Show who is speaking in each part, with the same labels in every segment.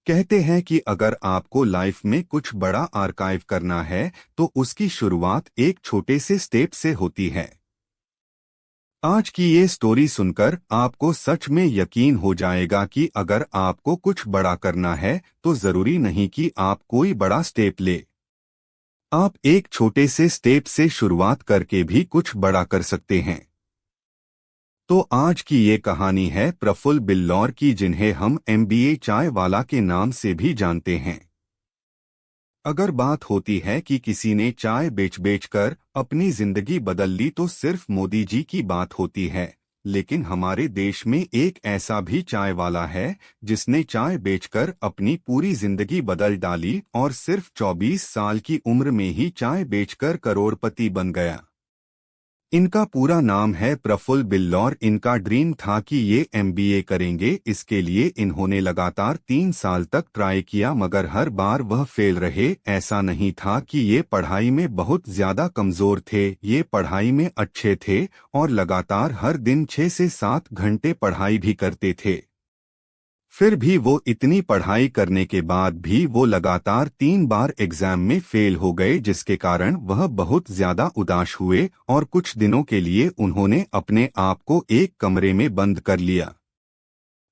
Speaker 1: कहते हैं कि अगर आपको लाइफ में कुछ बड़ा आर्काइव करना है तो उसकी शुरुआत एक छोटे से स्टेप से होती है। आज की ये स्टोरी सुनकर आपको सच में यकीन हो जाएगा कि अगर आपको कुछ बड़ा करना है तो जरूरी नहीं कि आप कोई बड़ा स्टेप ले। आप एक छोटे से स्टेप से शुरुआत करके भी कुछ बड़ा कर सकते हैं। तो आज की ये कहानी है प्रफुल्ल बिल्लौर की, जिन्हें हम एमबीए चाय वाला के नाम से भी जानते हैं। अगर बात होती है कि किसी ने चाय बेच बेच कर अपनी जिंदगी बदल ली तो सिर्फ मोदी जी की बात होती है। लेकिन हमारे देश में एक ऐसा भी चाय वाला है जिसने चाय बेचकर अपनी पूरी जिंदगी बदल डाली और सिर्फ 24 साल की उम्र में ही चाय बेचकर करोड़पति बन गया। इनका पूरा नाम है प्रफुल्ल बिल्लौर। इनका ड्रीम था कि ये एमबीए करेंगे। इसके लिए इन्होंने लगातार 3 साल तक ट्राई किया, मगर हर बार वह फेल रहे। ऐसा नहीं था कि ये पढ़ाई में बहुत ज्यादा कमजोर थे, ये पढ़ाई में अच्छे थे और लगातार हर दिन 6 से 7 घंटे पढ़ाई भी करते थे। फिर भी वो इतनी पढ़ाई करने के बाद भी वो लगातार 3 बार एग्जाम में फेल हो गए, जिसके कारण वह बहुत ज्यादा उदास हुए और कुछ दिनों के लिए उन्होंने अपने आप को एक कमरे में बंद कर लिया।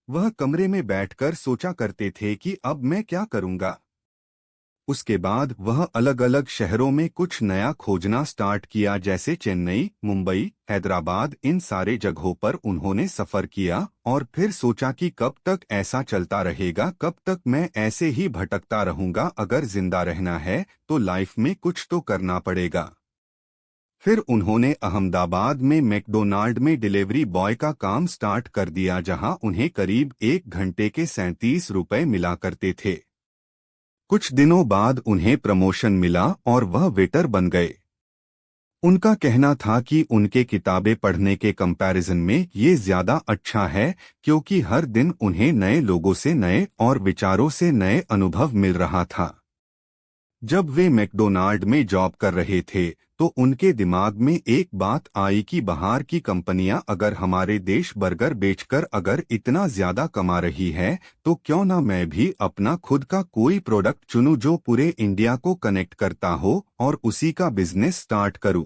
Speaker 1: वह कमरे में बैठकर सोचा करते थे कि अब मैं क्या करूंगा। उसके बाद वह अलग अलग शहरों में कुछ नया खोजना स्टार्ट किया, जैसे चेन्नई, मुंबई, हैदराबाद। इन सारे जगहों पर उन्होंने सफर किया और फिर सोचा कि कब तक ऐसा चलता रहेगा, कब तक मैं ऐसे ही भटकता रहूंगा। अगर जिंदा रहना है तो लाइफ में कुछ तो करना पड़ेगा। फिर उन्होंने अहमदाबाद में मैकडोनाल्ड में डिलीवरी बॉय का काम स्टार्ट कर दिया, जहां उन्हें करीब 1 घंटे के 37 रुपए मिला करते थे। कुछ दिनों बाद उन्हें प्रमोशन मिला और वह वेटर बन गए। उनका कहना था कि उनके किताबें पढ़ने के कंपैरिजन में ये ज्यादा अच्छा है, क्योंकि हर दिन उन्हें नए लोगों से नए और विचारों से नए अनुभव मिल रहा था। जब वे मैकडोनाल्ड में जॉब कर रहे थे तो उनके दिमाग में एक बात आई कि बाहर की कंपनियां अगर हमारे देश बर्गर बेचकर अगर इतना ज्यादा कमा रही है तो क्यों ना मैं भी अपना खुद का कोई प्रोडक्ट चुनूं जो पूरे इंडिया को कनेक्ट करता हो और उसी का बिजनेस स्टार्ट करूं।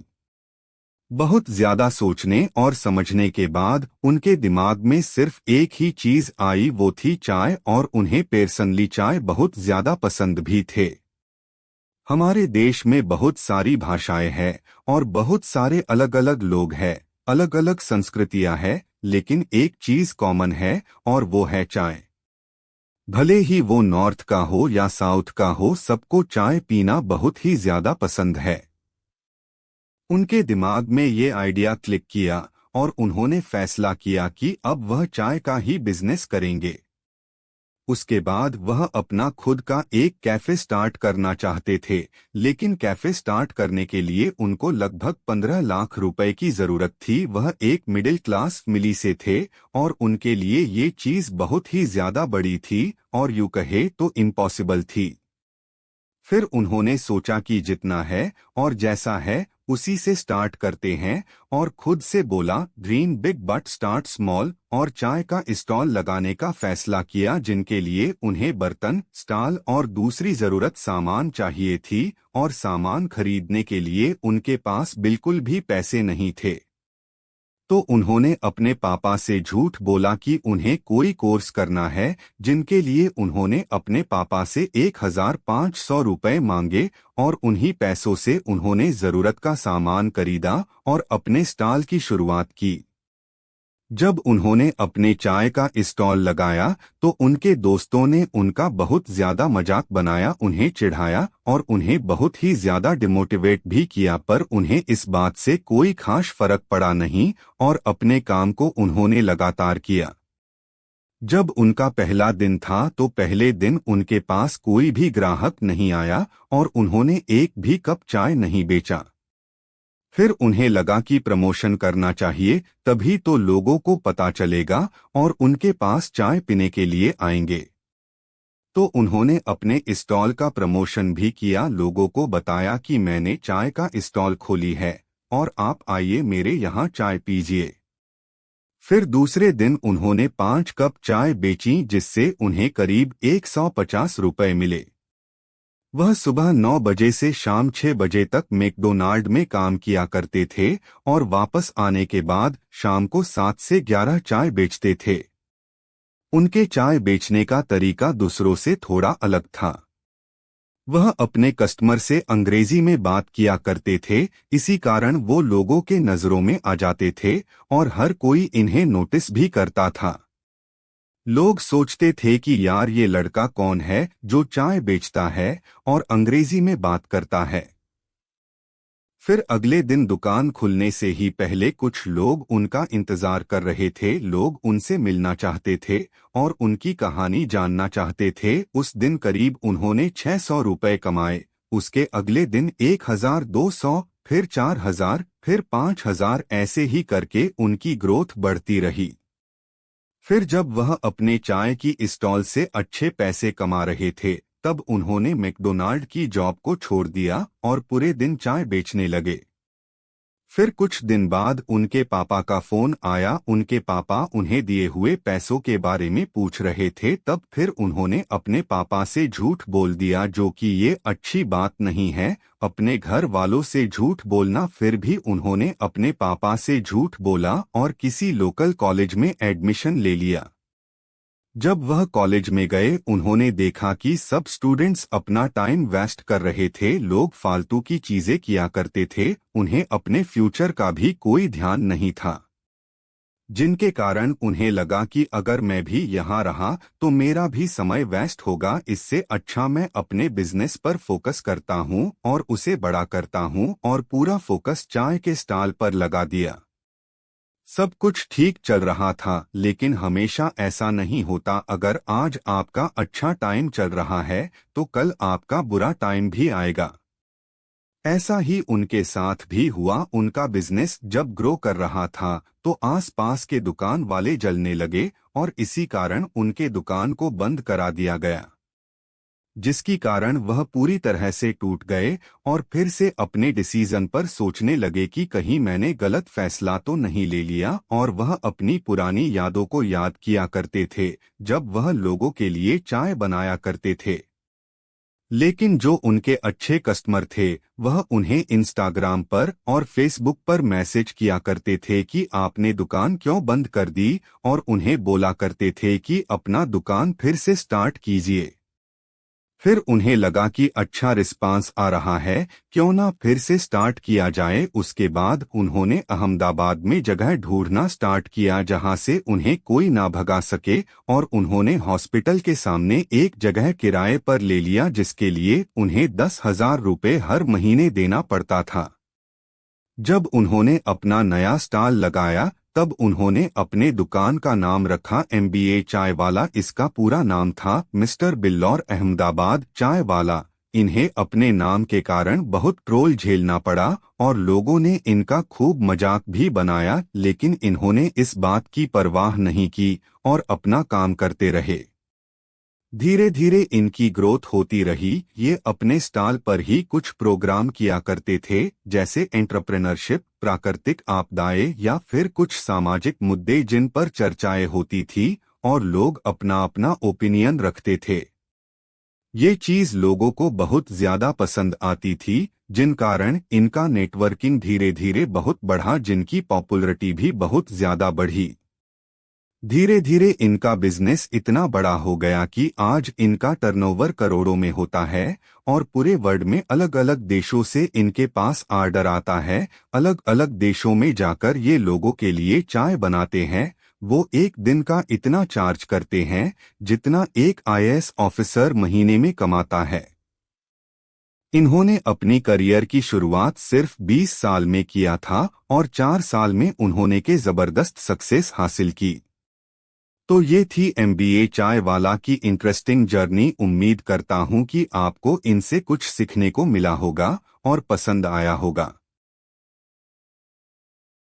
Speaker 1: बहुत ज्यादा सोचने और समझने के बाद उनके दिमाग में सिर्फ एक ही चीज आई, वो थी चाय, और उन्हें पर्सनली चाय बहुत ज्यादा पसंद भी थे। हमारे देश में बहुत सारी भाषाएं हैं और बहुत सारे अलग अलग लोग हैं, अलग अलग संस्कृतियां हैं, लेकिन एक चीज कॉमन है और वो है चाय। भले ही वो नॉर्थ का हो या साउथ का हो, सबको चाय पीना बहुत ही ज्यादा पसंद है। उनके दिमाग में ये आइडिया क्लिक किया और उन्होंने फैसला किया कि अब वह चाय का ही बिजनेस करेंगे। उसके बाद वह अपना खुद का एक कैफे स्टार्ट करना चाहते थे, लेकिन कैफे स्टार्ट करने के लिए उनको लगभग 15 लाख रुपए की जरूरत थी। वह एक मिडिल क्लास फैमिली से थे और उनके लिए ये चीज बहुत ही ज्यादा बड़ी थी और यूं कहे तो इम्पॉसिबल थी। फिर उन्होंने सोचा कि जितना है और जैसा है उसी से स्टार्ट करते हैं और खुद से बोला dream big but start small, और चाय का स्टॉल लगाने का फैसला किया, जिनके लिए उन्हें बर्तन, स्टॉल और दूसरी जरूरत सामान चाहिए थी और सामान खरीदने के लिए उनके पास बिल्कुल भी पैसे नहीं थे। तो उन्होंने अपने पापा से झूठ बोला कि उन्हें कोई कोर्स करना है, जिनके लिए उन्होंने अपने पापा से 1,500 रुपए मांगे और उन्हीं पैसों से उन्होंने जरूरत का सामान खरीदा और अपने स्टॉल की शुरुआत की। जब उन्होंने अपने चाय का स्टॉल लगाया तो उनके दोस्तों ने उनका बहुत ज्यादा मजाक बनाया, उन्हें चिढ़ाया और उन्हें बहुत ही ज्यादा डिमोटिवेट भी किया, पर उन्हें इस बात से कोई खास फर्क पड़ा नहीं और अपने काम को उन्होंने लगातार किया। जब उनका पहला दिन था तो पहले दिन उनके पास कोई भी ग्राहक नहीं आया और उन्होंने एक भी कप चाय नहीं बेचा। फिर उन्हें लगा कि प्रमोशन करना चाहिए, तभी तो लोगों को पता चलेगा और उनके पास चाय पीने के लिए आएंगे। तो उन्होंने अपने स्टॉल का प्रमोशन भी किया, लोगों को बताया कि मैंने चाय का स्टॉल खोली है और आप आइए मेरे यहाँ चाय पीजिए। फिर दूसरे दिन उन्होंने 5 कप चाय बेची जिससे उन्हें करीब 150 रुपए मिले। वह सुबह 9 बजे से शाम 6 बजे तक मैकडोनाल्ड में काम किया करते थे और वापस आने के बाद शाम को 7 से 11 चाय बेचते थे। उनके चाय बेचने का तरीका दूसरों से थोड़ा अलग था। वह अपने कस्टमर से अंग्रेजी में बात किया करते थे, इसी कारण वो लोगों के नजरों में आ जाते थे और हर कोई इन्हें नोटिस भी करता था। लोग सोचते थे कि यार ये लड़का कौन है जो चाय बेचता है और अंग्रेजी में बात करता है। फिर अगले दिन दुकान खुलने से ही पहले कुछ लोग उनका इंतजार कर रहे थे। लोग उनसे मिलना चाहते थे और उनकी कहानी जानना चाहते थे। उस दिन करीब उन्होंने 600 रुपए कमाए। उसके अगले दिन 1200, फिर 4000, फिर 5000, ऐसे ही करके उनकी ग्रोथ बढ़ती रही। फिर जब वह अपने चाय की स्टॉल से अच्छे पैसे कमा रहे थे तब उन्होंने मैकडोनाल्ड की जॉब को छोड़ दिया और पूरे दिन चाय बेचने लगे। फिर कुछ दिन बाद उनके पापा का फोन आया। उनके पापा उन्हें दिए हुए पैसों के बारे में पूछ रहे थे। तब फिर उन्होंने अपने पापा से झूठ बोल दिया, जो कि ये अच्छी बात नहीं है अपने घर वालों से झूठ बोलना। फिर भी उन्होंने अपने पापा से झूठ बोला और किसी लोकल कॉलेज में एडमिशन ले लिया। जब वह कॉलेज में गए उन्होंने देखा कि सब स्टूडेंट्स अपना टाइम वेस्ट कर रहे थे। लोग फालतू की चीजें किया करते थे, उन्हें अपने फ्यूचर का भी कोई ध्यान नहीं था, जिनके कारण उन्हें लगा कि अगर मैं भी यहाँ रहा तो मेरा भी समय वेस्ट होगा। इससे अच्छा मैं अपने बिजनेस पर फोकस करता हूँ और उसे बड़ा करता हूँ और पूरा फोकस चाय के स्टॉल पर लगा दिया। सब कुछ ठीक चल रहा था, लेकिन हमेशा ऐसा नहीं होता। अगर आज आपका अच्छा टाइम चल रहा है तो कल आपका बुरा टाइम भी आएगा। ऐसा ही उनके साथ भी हुआ। उनका बिजनेस जब ग्रो कर रहा था तो आसपास के दुकान वाले जलने लगे और इसी कारण उनके दुकान को बंद करा दिया गया, जिसकी कारण वह पूरी तरह से टूट गए और फिर से अपने डिसीजन पर सोचने लगे कि कहीं मैंने गलत फैसला तो नहीं ले लिया। और वह अपनी पुरानी यादों को याद किया करते थे जब वह लोगों के लिए चाय बनाया करते थे। लेकिन जो उनके अच्छे कस्टमर थे वह उन्हें इंस्टाग्राम पर और फेसबुक पर मैसेज किया करते थे कि आपने दुकान क्यों बंद कर दी, और उन्हें बोला करते थे कि अपना दुकान फिर से स्टार्ट कीजिए। फिर उन्हें लगा कि अच्छा रिस्पांस आ रहा है, क्यों ना फिर से स्टार्ट किया जाए। उसके बाद उन्होंने अहमदाबाद में जगह ढूंढना स्टार्ट किया जहां से उन्हें कोई ना भगा सके, और उन्होंने हॉस्पिटल के सामने एक जगह किराए पर ले लिया जिसके लिए उन्हें 10,000 रुपये हर महीने देना पड़ता था। जब उन्होंने अपना नया स्टॉल लगाया तब उन्होंने अपने दुकान का नाम रखा MBA चाय वाला। इसका पूरा नाम था मिस्टर बिल्लौर अहमदाबाद चाय वाला। इन्हें अपने नाम के कारण बहुत ट्रोल झेलना पड़ा और लोगों ने इनका खूब मजाक भी बनाया, लेकिन इन्होंने इस बात की परवाह नहीं की और अपना काम करते रहे। धीरे धीरे इनकी ग्रोथ होती रही। ये अपने स्टॉल पर ही कुछ प्रोग्राम किया करते थे, जैसे एंटरप्रेन्योरशिप, प्राकृतिक आपदाएं या फिर कुछ सामाजिक मुद्दे जिन पर चर्चाएं होती थी और लोग अपना अपना ओपिनियन रखते थे। ये चीज लोगों को बहुत ज्यादा पसंद आती थी, जिन कारण इनका नेटवर्किंग धीरे धीरे बहुत बढ़ा, जिनकी पॉपुलैरिटी भी बहुत ज्यादा बढ़ी। धीरे धीरे इनका बिजनेस इतना बड़ा हो गया कि आज इनका टर्नओवर करोड़ों में होता है और पूरे वर्ल्ड में अलग अलग देशों से इनके पास ऑर्डर आता है। अलग अलग देशों में जाकर ये लोगों के लिए चाय बनाते हैं। वो एक दिन का इतना चार्ज करते हैं जितना एक IAS ऑफिसर महीने में कमाता है। इन्होंने अपनी करियर की शुरुआत सिर्फ 20 साल में किया था और 4 साल में उन्होंने के जबरदस्त सक्सेस हासिल की। तो ये थी MBA चाय वाला की इंटरेस्टिंग जर्नी। उम्मीद करता हूँ कि आपको इनसे कुछ सीखने को मिला होगा और पसंद आया होगा।